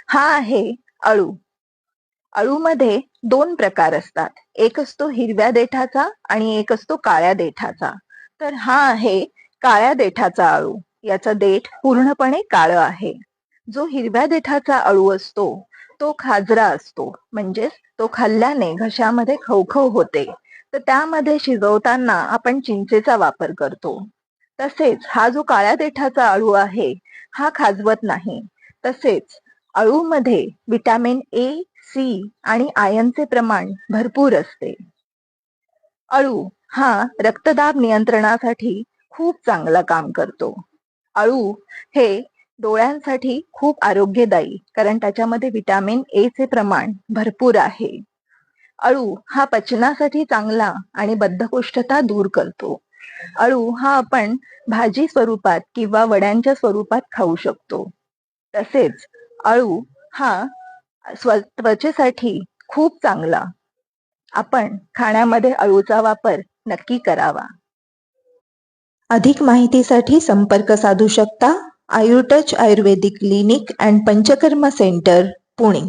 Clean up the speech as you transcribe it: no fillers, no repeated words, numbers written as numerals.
हा आहे अळू. अळूमध्ये दोन प्रकार असतात. एक असतो हिरव्या देठाचा आणि एक असतो काळ्या देठाचा. तर हा आहे काळ्या देठाचा अळू. याचा देठ पूर्णपणे काळं आहे. जो हिरव्या देठाचा अळू असतो तो खाजरा असतो, म्हणजेच तो खाल्ल्याने घशामध्ये खवखव होते. तर त्यामध्ये शिजवताना आपण चिंचेचा वापर करतो. तसेच हा जो काळ्या देठाचा अळू आहे हा खाजवत नाही. तसेच अळूमध्ये विटॅमिन ए, सी आणि आयर्नचे प्रमाण भरपूर असते. अळू हा रक्तदाब नियंत्रणासाठी खूप चांगलं काम करतो. अळू हे डोळ्यांसाठी खूप आरोग्यदायी, कारण त्याच्यामध्ये विटॅमिन ए चे प्रमाण भरपूर आहे. अळू हा पचनासाठी चांगला आणि बद्धकोष्ठता दूर करतो. अळू हा आपण भाजी स्वरूपात किंवा वड्यांच्या स्वरूपात खाऊ शकतो. तसेच अळू हा त्वचेसाठी खूप चांगला. आपण खाण्यामध्ये अळूचा वापर नक्की करावा. अधिक माहितीसाठी संपर्क साधू शकता. आयुर्टच Ayurvedic clinic and Panchakarma centre, Pune.